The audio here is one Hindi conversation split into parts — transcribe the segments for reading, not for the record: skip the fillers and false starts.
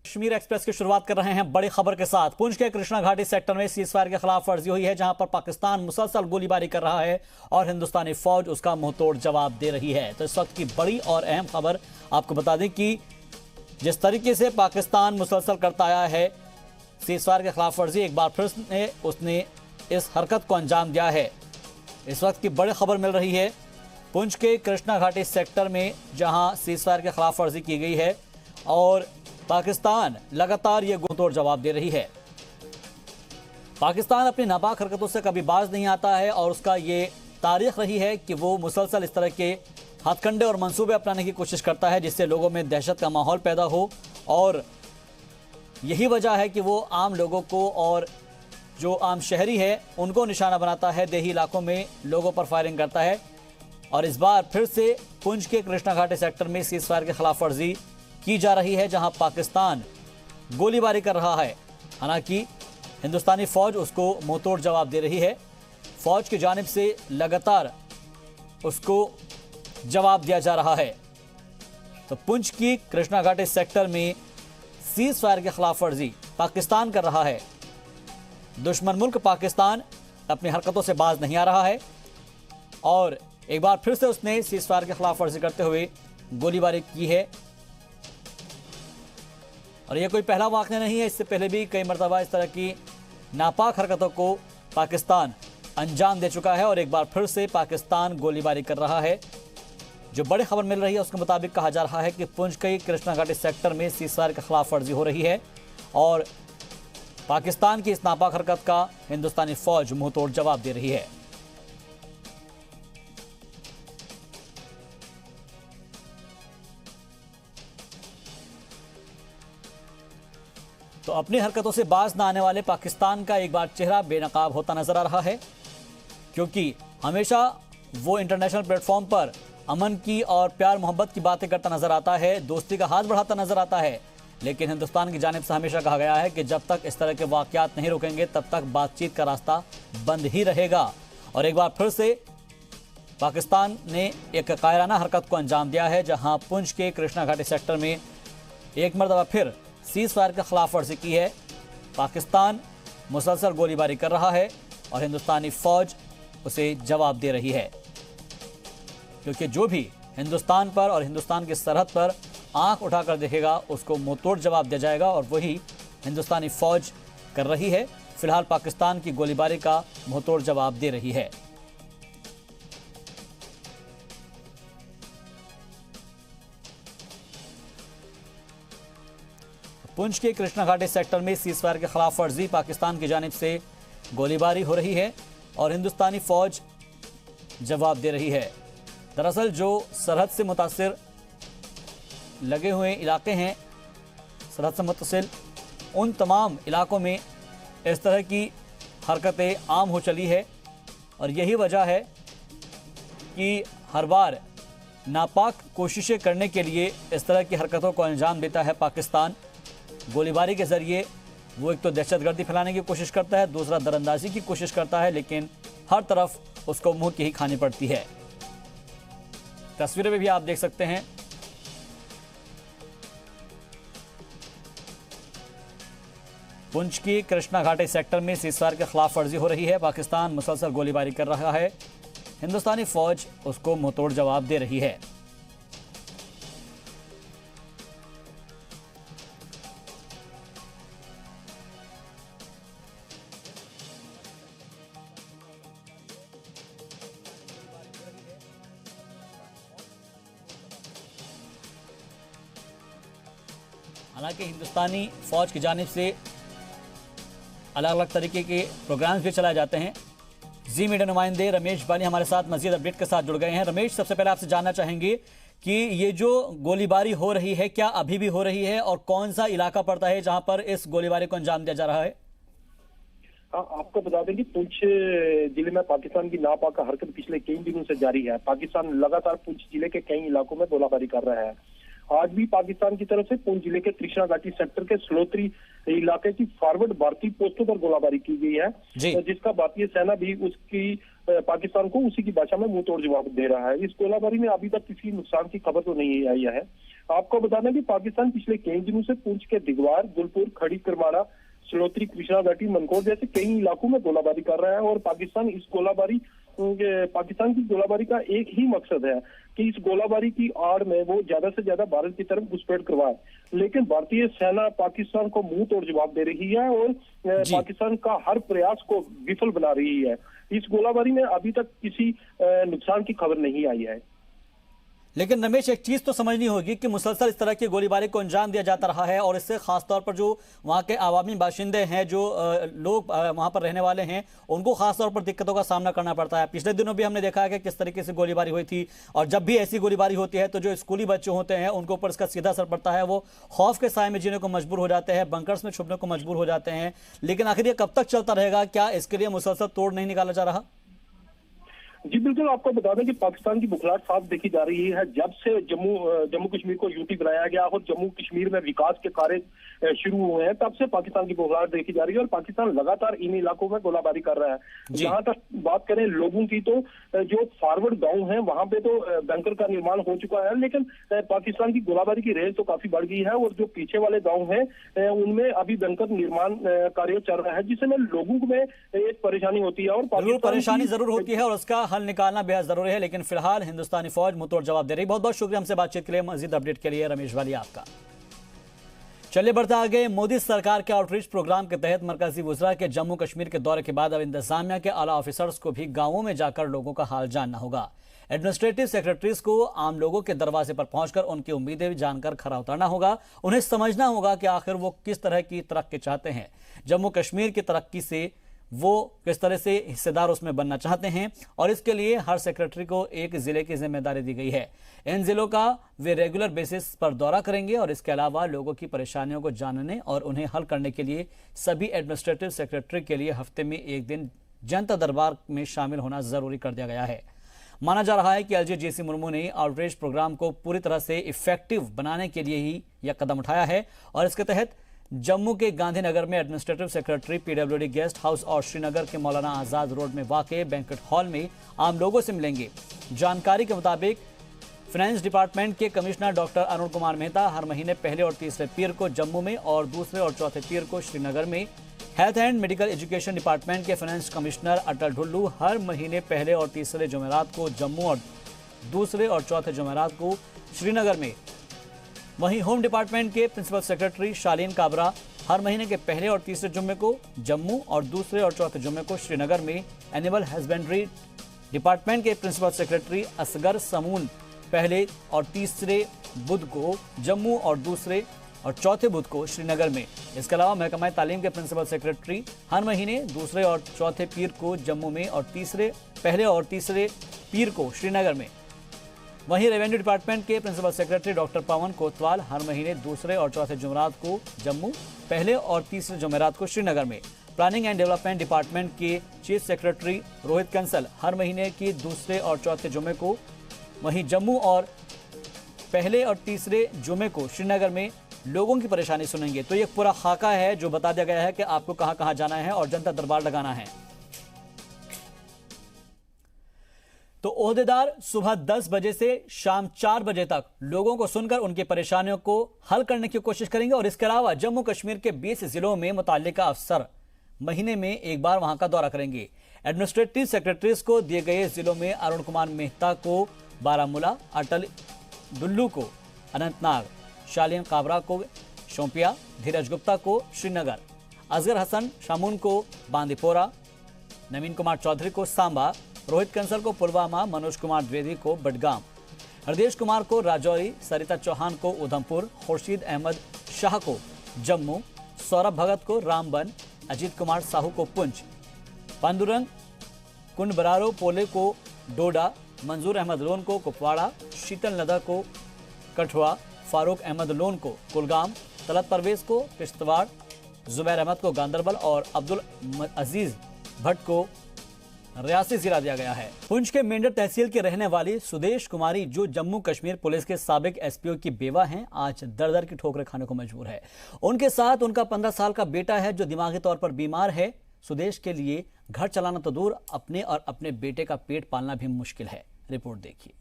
कश्मीर एक्सप्रेस की शुरुआत कर रहे हैं बड़ी खबर के साथ। पुंछ के कृष्णा घाटी सेक्टर में सीजफायर के खिलाफ वर्जी हुई है, जहां पर पाकिस्तान मुसलसल गोलीबारी कर रहा है और हिंदुस्तानी फौज उसका मुंहतोड़ जवाब दे रही है। तो इस वक्त की बड़ी और अहम खबर आपको बता दें कि जिस तरीके से पाकिस्तान मुसलसल करता आया है सीजफायर के खिलाफ वर्जी, एक बार फिर उसने इस हरकत को अंजाम दिया है। इस वक्त की बड़ी खबर मिल रही है पुंछ के कृष्णा घाटी सेक्टर में, जहां सीजफायर के खिलाफ वर्जी की गई है और पाकिस्तान लगातार ये मुंहतोड़ जवाब दे रही है। पाकिस्तान अपनी नापाक हरकतों से कभी बाज नहीं आता है और उसका ये तारीख रही है कि वो मुसलसल इस तरह के हथकंडे और मंसूबे अपनाने की कोशिश करता है जिससे लोगों में दहशत का माहौल पैदा हो, और यही वजह है कि वो आम लोगों को और जो आम शहरी है उनको निशाना बनाता है, देही इलाकों में लोगों पर फायरिंग करता है। और इस बार फिर से पुंछ के कृष्णा घाटी सेक्टर में सीजफायर के खिलाफ वर्जी की जा रही है, जहां पाकिस्तान गोलीबारी कर रहा है। हालांकि हिंदुस्तानी फौज उसको मुंहतोड़ जवाब दे रही है। फौज की जानिब से लगातार उसको जवाब दिया जा रहा है। तो पुंछ की कृष्णा घाटी सेक्टर में सीजफायर के खिलाफ वर्जी पाकिस्तान कर रहा है। दुश्मन मुल्क पाकिस्तान अपनी हरकतों से बाज नहीं आ रहा है और एक बार फिर से उसने सीजफायर के खिलाफ वर्जी करते हुए गोलीबारी की है। और यह कोई पहला वाक़या नहीं है, इससे पहले भी कई मरतबा इस तरह की नापाक हरकतों को पाकिस्तान अंजाम दे चुका है और एक बार फिर से पाकिस्तान गोलीबारी कर रहा है। जो बड़ी खबर मिल रही है उसके मुताबिक कहा जा रहा है कि पुंछ के कृष्णा घाटी सेक्टर में सीजफायर के खिलाफ वर्जी हो रही है और पाकिस्तान की इस नापाक हरकत का हिंदुस्तानी फौज मुंहतोड़ जवाब दे रही है। तो अपनी हरकतों से बाज न आने वाले पाकिस्तान का एक बार चेहरा बेनकाब होता नजर आ रहा है, क्योंकि हमेशा वो इंटरनेशनल प्लेटफॉर्म पर अमन की और प्यार मोहब्बत की बातें करता नजर आता है, दोस्ती का हाथ बढ़ाता नजर आता है। लेकिन हिंदुस्तान की जानिब से हमेशा कहा गया है कि जब तक इस तरह के वाकयात नहीं रुकेंगे तब तक बातचीत का रास्ता बंद ही रहेगा। और एक बार फिर से पाकिस्तान ने एक कायराना हरकत को अंजाम दिया है, जहां पुंछ के कृष्णा घाटी सेक्टर में एक मरतबा फिर सीजफायर के खिलाफ वर्जी की है। पाकिस्तान मुसलसल गोलीबारी कर रहा है और हिंदुस्तानी फौज उसे जवाब दे रही है, क्योंकि जो भी हिंदुस्तान पर और हिंदुस्तान की सरहद पर आंख उठाकर देखेगा उसको मुंहतोड़ जवाब दिया जाएगा और वही हिंदुस्तानी फौज कर रही है। फिलहाल पाकिस्तान की गोलीबारी का मुंहतोड़ जवाब दे रही है। पुंछ के कृष्णा घाटी सेक्टर में सीजफायर के खिलाफ वर्जी पाकिस्तान की जानिब से गोलीबारी हो रही है और हिंदुस्तानी फौज जवाब दे रही है। दरअसल जो सरहद से मुतासिर लगे हुए इलाके हैं, सरहद से मुतसिल उन तमाम इलाकों में इस तरह की हरकतें आम हो चली है और यही वजह है कि हर बार नापाक कोशिशें करने के लिए इस तरह की हरकतों को अंजाम देता है पाकिस्तान। गोलीबारी के ज़रिए वो एक तो दहशतगर्दी फैलाने की कोशिश करता है, दूसरा दरअंदाजी की कोशिश करता है, लेकिन हर तरफ उसको मुंह की ही खानी पड़ती है। तस्वीरें में भी आप देख सकते हैं पुंछ की कृष्णा घाटी सेक्टर में सीजफायर के खिलाफ वर्जी हो रही है। पाकिस्तान मुसलसल गोलीबारी कर रहा है, हिंदुस्तानी फौज उसको मुंहतोड़ जवाब दे रही है। हालांकि हिंदुस्तानी फौज की जानिब से अलग अलग तरीके के प्रोग्राम्स भी चलाए जाते हैं। जी मीडिया नुमाइंदे रमेश बानी हमारे साथ मजीद अपडेट के साथ जुड़ गए हैं। रमेश, सबसे पहले आपसे जानना चाहेंगे कि ये जो गोलीबारी हो रही है क्या अभी भी हो रही है और कौन सा इलाका पड़ता है जहां पर इस गोलीबारी को अंजाम दिया जा रहा है? आपको बता दें कि पुंछ जिले में पाकिस्तान की नापाक हरकत पिछले कई दिनों से जारी है। पाकिस्तान लगातार पुंछ जिले के कई इलाकों में गोलाबारी कर रहा है। आज भी पाकिस्तान की तरफ से पुंछ जिले के कृष्णा घाटी सेक्टर के स्लोत्री इलाके की फॉरवर्ड भारतीय पोस्टों पर गोलाबारी की गई है, तो जिसका भारतीय सेना भी उसकी पाकिस्तान को उसी की भाषा में मुंहतोड़ जवाब दे रहा है। इस गोलाबारी में अभी तक किसी नुकसान की खबर तो नहीं आई है। आपको बता दें कि पाकिस्तान पिछले कई दिनों से पुंछ के दिगवार, गुलपुर, खड़ी करमाड़ा, सलोत्री, कृष्णा घाटी, मनकोट जैसे कई इलाकों में गोलाबारी कर रहा है और पाकिस्तान की गोलाबारी का एक ही मकसद है कि इस गोलाबारी की आड़ में वो ज्यादा से ज्यादा भारत की तरफ घुसपैठ करवाए। लेकिन भारतीय सेना पाकिस्तान को मुंह तोड़ जवाब दे रही है और पाकिस्तान का हर प्रयास को विफल बना रही है। इस गोलाबारी में अभी तक किसी नुकसान की खबर नहीं आई है। लेकिन रमेश, एक चीज तो समझनी होगी कि मुसलसल इस तरह की गोलीबारी को अंजाम दिया जाता रहा है और इससे खासतौर पर जो वहां के आवामी बाशिंदे हैं, जो लोग वहां पर रहने वाले हैं, उनको खासतौर पर दिक्कतों का सामना करना पड़ता है। पिछले दिनों भी हमने देखा है कि किस तरीके से गोलीबारी हुई थी और जब भी ऐसी गोलीबारी होती है तो जो स्कूली बच्चे होते हैं उनके ऊपर इसका सीधा असर पड़ता है। वो खौफ के साए में जीने को मजबूर हो जाते हैं, बंकर्स में छुपने को मजबूर हो जाते हैं। लेकिन आखिर ये कब तक चलता रहेगा? क्या इसके लिए मुसलसल तोड़ नहीं निकाला जा रहा? जी बिल्कुल, आपको बता दें कि पाकिस्तान की बुखलाहट साफ देखी जा रही है। जब से जम्मू कश्मीर को यूटी बनाया गया और जम्मू कश्मीर में विकास के कार्य शुरू हुए हैं, तब से पाकिस्तान की बुखलाहट देखी जा रही है और पाकिस्तान लगातार इन इलाकों में गोलाबारी कर रहा है। जहां तक बात करें लोगों की, तो जो फॉरवर्ड गांव है वहां पे तो बैंकर का निर्माण हो चुका है, लेकिन पाकिस्तान की गोलाबारी की रेंज तो काफी बढ़ गई है और जो पीछे वाले गाँव है उनमें अभी बैंकर निर्माण कार्य चल रहा है, जिससे लोगों में एक परेशानी होती है। और परेशानी जरूर होती है और उसका हल निकालना बेहद जरूरी है। लेकिन फिलहाल हिंदुस्तानी फौज मुंहतोड़ जवाब दे रही। बहुत बहुत शुक्रिया हमसे बातचीत के लिए। मजीद अपडेट के लिए रमेश वालिया आपका। चलिए बढ़ते आगे। मोदी सरकार के आउटरीच प्रोग्राम के तहत मरकजी वुज़रा के जम्मू कश्मीर के दौरे के बाद अब इंतजामिया के आला ऑफिसर्स को भी गांवों में जाकर लोगों का हाल जानना होगा। एडमिनिस्ट्रेटिव सेक्रेटरीज को आम लोगों के दरवाजे पर पहुंचकर उनकी उम्मीदें जानकर खरा उतरना होगा। उन्हें समझना होगा कि आखिर वो किस तरह की तरक्की चाहते हैं, जम्मू कश्मीर की तरक्की से वो किस तरह से हिस्सेदार उसमें बनना चाहते हैं और इसके लिए हर सेक्रेटरी को एक जिले की जिम्मेदारी दी गई है। इन जिलों का वे रेगुलर बेसिस पर दौरा करेंगे और इसके अलावा लोगों की परेशानियों को जानने और उन्हें हल करने के लिए सभी एडमिनिस्ट्रेटिव सेक्रेटरी के लिए हफ्ते में एक दिन जनता दरबार में शामिल होना जरूरी कर दिया गया है। माना जा रहा है कि एलजी जेसी मुर्मू ने आउटरीच प्रोग्राम को पूरी तरह से इफेक्टिव बनाने के लिए ही यह कदम उठाया है और इसके तहत जम्मू के गांधीनगर में administrative secretary PWD guest house और श्रीनगर के मौलाना आजाद रोड में वाक़े बैंक्वेट हॉल में आम लोगों से मिलेंगे। जानकारी के मुताबिक फाइनेंस डिपार्टमेंट के कमिश्नर डॉक्टर अरुण कुमार मेहता हर महीने पहले और तीसरे पीर को जम्मू में और दूसरे और चौथे पीर को श्रीनगर में, health and medical education department के फाइनेंस कमिश्नर अटल ढुल्लू हर महीने पहले और तीसरे जुमेरात को जम्मू और दूसरे और चौथे जुमेरात को श्रीनगर में। वहीं होम डिपार्टमेंट के प्रिंसिपल सेक्रेटरी शालीन काबरा हर महीने के पहले और तीसरे जुम्मे को जम्मू और दूसरे और चौथे जुम्मे को श्रीनगर में। एनिमल हस्बेंड्री डिपार्टमेंट के प्रिंसिपल सेक्रेटरी असगर समून पहले और तीसरे बुध को जम्मू और दूसरे और चौथे बुध को श्रीनगर में। इसके अलावा महकमा तालीम के प्रिंसिपल सेक्रेटरी हर महीने दूसरे और चौथे पीर को जम्मू में और पहले और तीसरे पीर को श्रीनगर में। वहीं रेवेन्यू डिपार्टमेंट के principal secretary doctor Pawan Kotwal हर महीने दूसरे और चौथे जुमेरात को जम्मू, पहले और तीसरे जुमेरात को श्रीनगर में। प्लानिंग एंड डेवलपमेंट डिपार्टमेंट के चीफ सेक्रेटरी रोहित कंसल हर महीने की दूसरे और चौथे जुमे को वहीं जम्मू और पहले और तीसरे जुमे को श्रीनगर में लोगों की परेशानी सुनेंगे। तो ये पूरा खाका है जो बता दिया गया है कि आपको कहां कहां जाना है और जनता दरबार लगाना है। तो ओहदेदार सुबह 10 बजे से शाम 4 बजे तक लोगों को सुनकर उनकी परेशानियों को हल करने की कोशिश करेंगे और इसके अलावा जम्मू कश्मीर के 20 जिलों में मुताल्लिका अफसर महीने में एक बार वहां का दौरा करेंगे। एडमिनिस्ट्रेटिव सेक्रेटरीज को दिए गए जिलों में अरुण कुमार मेहता को बारामूला, अटल डुल्लू को अनंतनाग, शालीन काबरा को शोपियां, धीरज गुप्ता को श्रीनगर, असगर हसन शामून को बांदीपोरा, नवीन कुमार चौधरी को सांबा, रोहित कंसल को पुलवामा, मनोज कुमार द्विवेदी को बडगाम, हरदेश कुमार को राजौरी, सरिता चौहान को उधमपुर, खुर्शीद अहमद शाह को जम्मू, सौरभ भगत को रामबन, अजीत कुमार साहू को पुंछ, पांडुरंग कुंडबरारो पोले को डोडा, मंजूर अहमद लोन को कुपवाड़ा, शीतल नदा को कठुआ, फारूक अहमद लोन को कुलगाम, तलत परवेज को किश्तवाड़, जुबैर अहमद को गांदरबल और अब्दुल अजीज भट्ट को रियासी जिला दिया गया है। पुंछ के मेंढर तहसील के रहने वाली सुदेश कुमारी, जो जम्मू कश्मीर पुलिस के साबिक एसपीओ की बेवा हैं, आज दर दर की ठोकरें खाने को मजबूर है। उनके साथ उनका 15 साल का बेटा है जो दिमागी तौर पर बीमार है। सुदेश के लिए घर चलाना तो दूर, अपने और अपने बेटे का पेट पालना भी मुश्किल है। रिपोर्ट देखिए।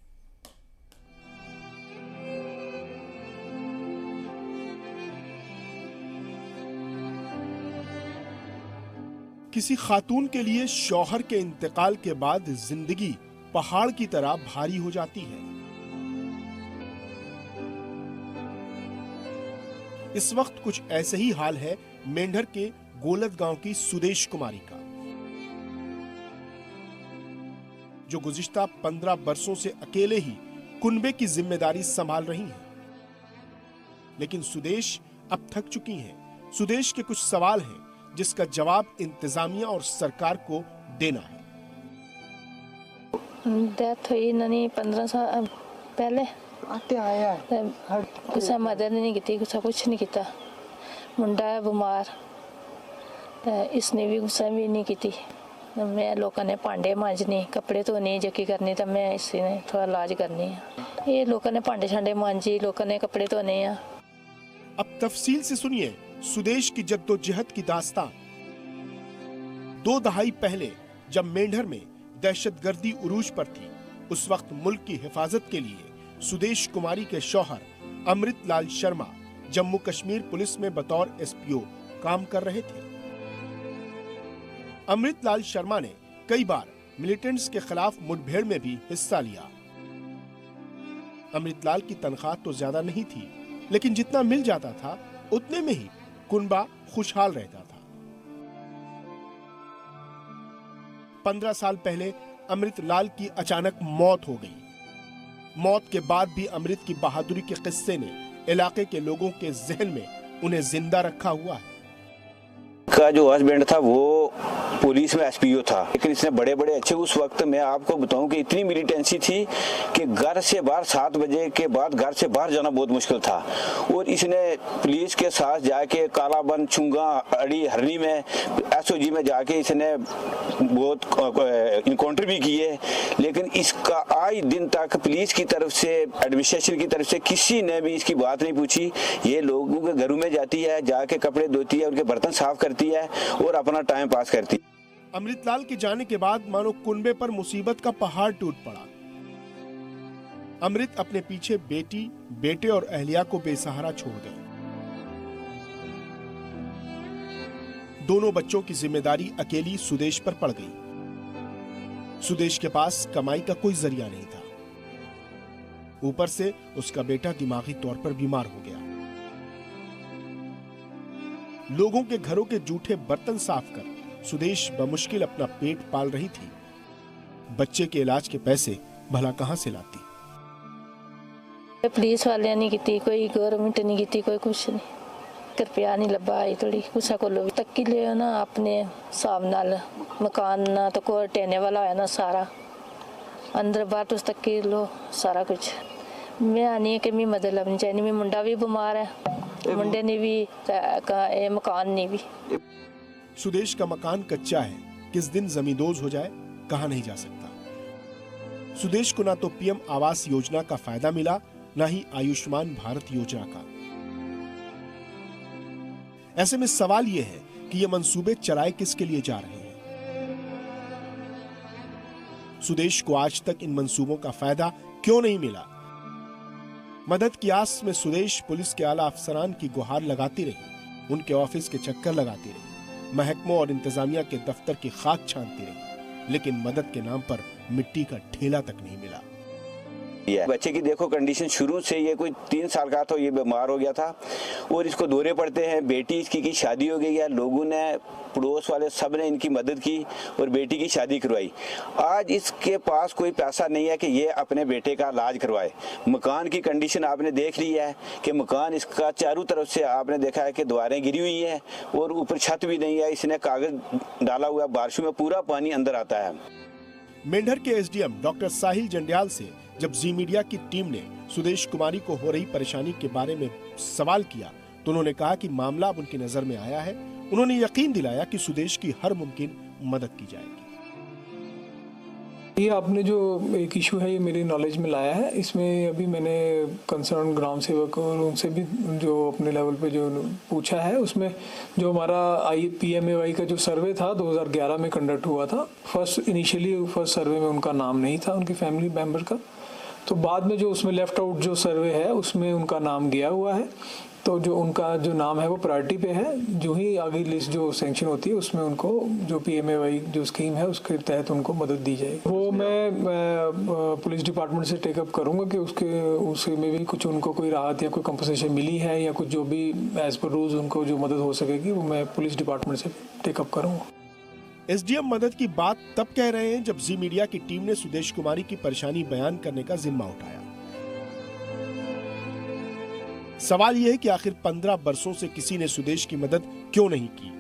किसी खातून के लिए शौहर के इंतकाल के बाद जिंदगी पहाड़ की तरह भारी हो जाती है। इस वक्त कुछ ऐसे ही हाल है मेंढर के गोलत गांव की सुदेश कुमारी का, जो गुज़िश्ता 15 बरसों से अकेले ही कुनबे की जिम्मेदारी संभाल रही हैं। लेकिन सुदेश अब थक चुकी हैं। सुदेश के कुछ सवाल हैं जिसका जवाब इंतजामिया और सरकार को देना है। डेथ हुई नहीं 15 साल पहले आते आया कुछ मदद नहीं की, कुछ नहीं किया। मुंडा है बीमार, इसने भी गुस्सा भी नहीं की। मैं लोगों ने भांडे मांजनी, कपड़े धोने, जकी करनी, तो मैं इसी ने थोड़ा इलाज करनी है। ये लोगों ने भांडे छांडे मांजी, लोगों ने कपड़े धोने हैं। अब तफसील से सुनिए सुदेश की जद्दोजहद की दास्तान। 2 दहाई पहले जब मेंढर में दहशतगर्दी उरूज पर थी, उस वक्त मुल्क की हिफाजत के लिए सुदेश कुमारी के शौहर अमृतलाल शर्मा जम्मू कश्मीर पुलिस में बतौर एसपीओ काम कर रहे थे। अमृतलाल शर्मा ने कई बार मिलिटेंट्स के खिलाफ मुठभेड़ में भी हिस्सा लिया। अमृतलाल की तनख्वाह तो ज्यादा नहीं थी, लेकिन जितना मिल जाता था उतने में ही कुनबा खुशहाल रहता था। 15 साल पहले अमृतलाल की अचानक मौत हो गई। मौत के बाद भी अमृत की बहादुरी के किस्से ने इलाके के लोगों के जहन में उन्हें जिंदा रखा हुआ है। का जो हस्बैंड था वो पुलिस में एसपीओ था, लेकिन इसने बड़े बड़े अच्छे, उस वक्त मैं आपको बताऊं कि इतनी मिलिटेंसी थी कि घर से बाहर 7 बजे के बाद घर से बाहर जाना बहुत मुश्किल था। और इसने पुलिस के साथ जाके कालाबंद, चुंगा, अड़ी, हरनी में एसओजी में जाके इसने बहुत इनकाउंटर भी किए, लेकिन इसका आज दिन तक पुलिस की तरफ से, एडमिनिस्ट्रेशन की तरफ से किसी ने भी इसकी बात नहीं पूछी। ये लोगों के घरों में जाती है, जाके कपड़े धोती है, उनके बर्तन साफ करती है और अपना टाइम पास करती है। अमृतलाल के जाने के बाद मानो कुनबे पर मुसीबत का पहाड़ टूट पड़ा। अमृत अपने पीछे बेटी, बेटे और अहलिया को बेसहारा छोड़ गए। दोनों बच्चों की जिम्मेदारी अकेली सुदेश पर पड़ गई। सुदेश के पास कमाई का कोई जरिया नहीं था। ऊपर से उसका बेटा दिमागी तौर पर बीमार हो गया। लोगों के घरों के जूठे बर्तन साफ कर सुदेश बमुश्किल अपना पेट पाल रही थी। बच्चे के इलाज के पैसे भला कहां से लाती? पुलिस वाले नहीं की, कोई गवर्नमेंट नहीं की, कोई कुछ नहीं। कृपया नहीं लब्बा आई थोड़ी कुछ को लो तक ले ना अपने हिसाब नाल मकान ना तो कोई टेने वाला है ना, सारा अंदर बाहर तुस तक की लो सारा कुछ। मैं आनी है कि मैं मदद लभनी चाहिए। मेरा मुंडा भी बीमार है, मुंडे ने भी मकान नहीं भी। सुदेश का मकान कच्चा है, किस दिन जमींदोज हो जाए कहा नहीं जा सकता। सुदेश को ना तो पीएम आवास योजना का फायदा मिला, ना ही आयुष्मान भारत योजना का। ऐसे में सवाल यह है कि ये मंसूबे चलाए किसके लिए जा रहे हैं? सुदेश को आज तक इन मंसूबों का फायदा क्यों नहीं मिला? मदद की आस में सुदेश पुलिस के आला अफसरान की गुहार लगाती रही, उनके ऑफिस के चक्कर लगाती रही, महकमों और इंतजामिया के दफ्तर की खाक छानती रही, लेकिन मदद के नाम पर मिट्टी का ठेला तक नहीं मिला। बच्चे की देखो कंडीशन, शुरू से ये कोई 3 साल का था, ये बीमार हो गया था और इसको दौरे पड़ते हैं। बेटी इसकी की शादी हो गई है, लोगों ने, पड़ोस वाले सब ने इनकी मदद की और बेटी की शादी करवाई। आज इसके पास कोई पैसा नहीं है कि ये अपने बेटे का इलाज करवाए। मकान की कंडीशन आपने देख ली है कि मकान इसका चारों तरफ से आपने देखा है कि दीवारें गिरी हुई हैं और ऊपर छत भी नहीं है। इसने कागज डाला हुआ, बारिशों में पूरा पानी अंदर आता है। मेंढर के एसडीएम डॉक्टर साहिल जंडियाल से जब जी मीडिया की टीम ने सुदेश कुमारी को हो रही परेशानी के बारे में सवाल किया तो उन्होंने कहा कि मामला अब उनकी नजर में आया है। उन्होंने यकीन दिलाया कि सुदेश की हर मुमकिन मदद की जाएगी। ये आपने जो एक इशू है ये मेरी नॉलेज में लाया है। इसमें अभी मैंने कंसर्न ग्राम सेवक और उनसे भी जो अपने लेवल पे जो पूछा है, उसमें जो हमारा PMAY का जो सर्वे था 2011 में कंडक्ट हुआ था। फर्स्ट सर्वे में उनका नाम नहीं था, उनकी फैमिली मेंबर का। तो बाद में जो उसमें लेफ्ट आउट जो सर्वे है उसमें उनका नाम गया हुआ है, तो जो उनका जो नाम है वो प्रायोरिटी पे है। जो ही आगे लिस्ट जो सैंक्शन होती है उसमें उनको जो PMAY जो स्कीम है उसके तहत उनको मदद दी जाएगी। वो मैं पुलिस डिपार्टमेंट से टेकअप करूंगा कि उसके में भी कुछ उनको कोई राहत या कोई कंपनसेशन मिली है या कुछ जो भी एज पर रूल्स उनको जो मदद हो सकेगी वो मैं पुलिस डिपार्टमेंट से टेकअप करूंगा। SDM मदद की बात तब कह रहे हैं जब जी मीडिया की टीम ने सुदेश कुमारी की परेशानी बयान करने का जिम्मा उठाया। सवाल यह है कि आखिर 15 वर्षों से किसी ने सुदेश की मदद क्यों नहीं की।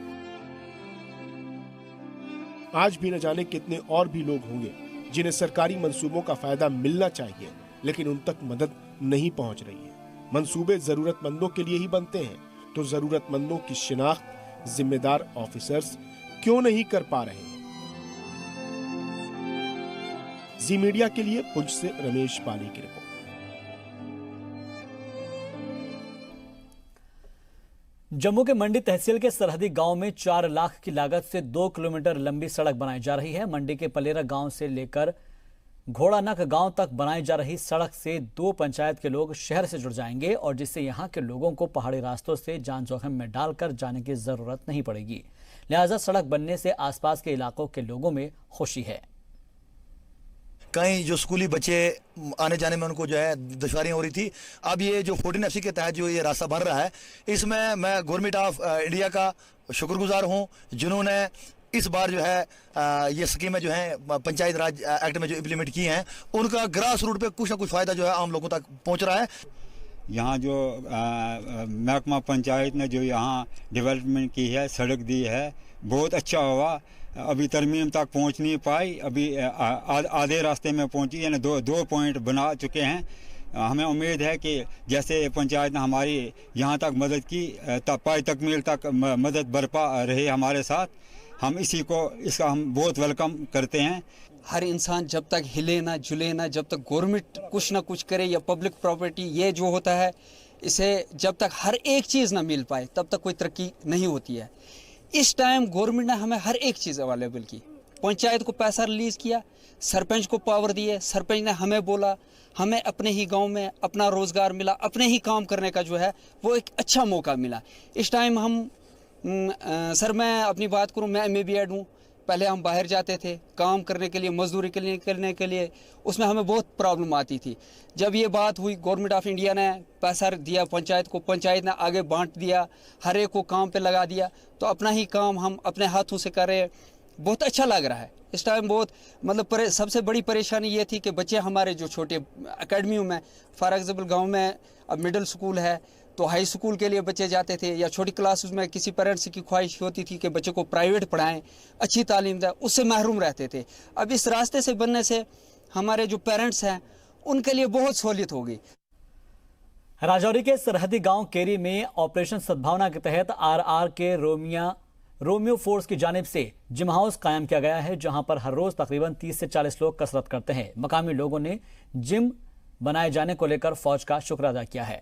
आज भी न जाने कितने और भी लोग होंगे जिन्हें सरकारी मंसूबों का फायदा मिलना चाहिए, लेकिन उन तक मदद नहीं पहुंच रही है। मंसूबे जरूरतमंदों के लिए ही बनते हैं, तो जरूरतमंदों की शिनाख्त जिम्मेदार ऑफिसर्स क्यों नहीं कर पा रहे हैं। जी मीडिया के लिए पुंछ से रमेश पाली की रिपोर्ट। जम्मू के मंडी तहसील के सरहदी गांव में 4 लाख की लागत से 2 किलोमीटर लंबी सड़क बनाई जा रही है। मंडी के पलेरा गांव से लेकर घोड़ानक गांव तक बनाई जा रही सड़क से 2 पंचायत के लोग शहर से जुड़ जाएंगे और जिससे यहां के लोगों को पहाड़ी रास्तों से जान जोखिम में डालकर जाने की जरूरत नहीं पड़ेगी। लिहाजा सड़क बनने से आसपास के इलाकों के लोगों में खुशी है। कई जो स्कूली बच्चे आने जाने में उनको जो है दुश्वारियां हो रही थी। अब ये जो 14 FC के तहत जो ये रास्ता बन रहा है, इसमें मैं गवर्नमेंट ऑफ इंडिया का शुक्रगुजार हूं जिन्होंने इस बार जो है ये स्कीमें जो है पंचायत राज एक्ट में जो इम्प्लीमेंट की हैं, उनका ग्रास रूट पे कुछ ना कुछ फायदा जो है आम लोगों तक पहुंच रहा है। यहाँ जो महकमा पंचायत ने जो यहाँ डेवलपमेंट की है, सड़क दी है, बहुत अच्छा हुआ। अभी तरमीम तक पहुँच नहीं पाई, अभी आधे रास्ते में पहुँची, यानी दो पॉइंट बना चुके हैं। हमें उम्मीद है कि जैसे पंचायत ने हमारी यहाँ तक मदद की, पाई तकमील तक मदद बरपा रहे हमारे साथ। हम इसका हम बहुत वेलकम करते हैं। हर इंसान जब तक हिले ना जुले ना, जब तक गवर्नमेंट कुछ ना कुछ करे या पब्लिक प्रॉपर्टी ये जो होता है, इसे जब तक हर एक चीज़ ना मिल पाए तब तक कोई तरक्की नहीं होती है। इस टाइम गवर्नमेंट ने हमें हर एक चीज़ अवेलेबल की। पंचायत को पैसा रिलीज किया, सरपंच को पावर दिए, सरपंच ने हमें बोला, हमें अपने ही गांव में अपना रोजगार मिला, अपने ही काम करने का जो है वो एक अच्छा मौका मिला। इस टाइम हम सर मैं अपनी बात करूं, मैं MA BEd हूँ। पहले हम बाहर जाते थे काम करने के लिए, मजदूरी करने के लिए, उसमें हमें बहुत प्रॉब्लम आती थी। जब ये बात हुई, गवर्नमेंट ऑफ इंडिया ने पैसा दिया पंचायत को, पंचायत ने आगे बांट दिया, हर एक को काम पे लगा दिया, तो अपना ही काम हम अपने हाथों से कर रहे हैं। बहुत अच्छा लग रहा है इस टाइम। बहुत मतलब सबसे बड़ी परेशानी ये थी कि बच्चे हमारे जो छोटे अकेडमियों में, फॉर एग्जाम्पल गाँव में अब मिडिल स्कूल है, तो हाई स्कूल के लिए बच्चे जाते थे, या छोटी क्लासेस में किसी पेरेंट्स की ख्वाहिश होती थी कि बच्चे को प्राइवेट पढ़ाएं, अच्छी तालीम दें, उससे महरूम रहते थे। अब इस रास्ते से बनने से हमारे जो पेरेंट्स हैं उनके लिए बहुत सहूलियत होगी। राजौरी के सरहदी गांव केरी में ऑपरेशन सद्भावना के तहत RR के रोमियो फोर्स की जानिब से जिम हाउस कायम किया गया है, जहां पर हर रोज तकरीबन 30 से 40 लोग कसरत करते हैं। मकामी लोगों ने जिम बनाए जाने को लेकर फौज का शुक्र अदा किया है।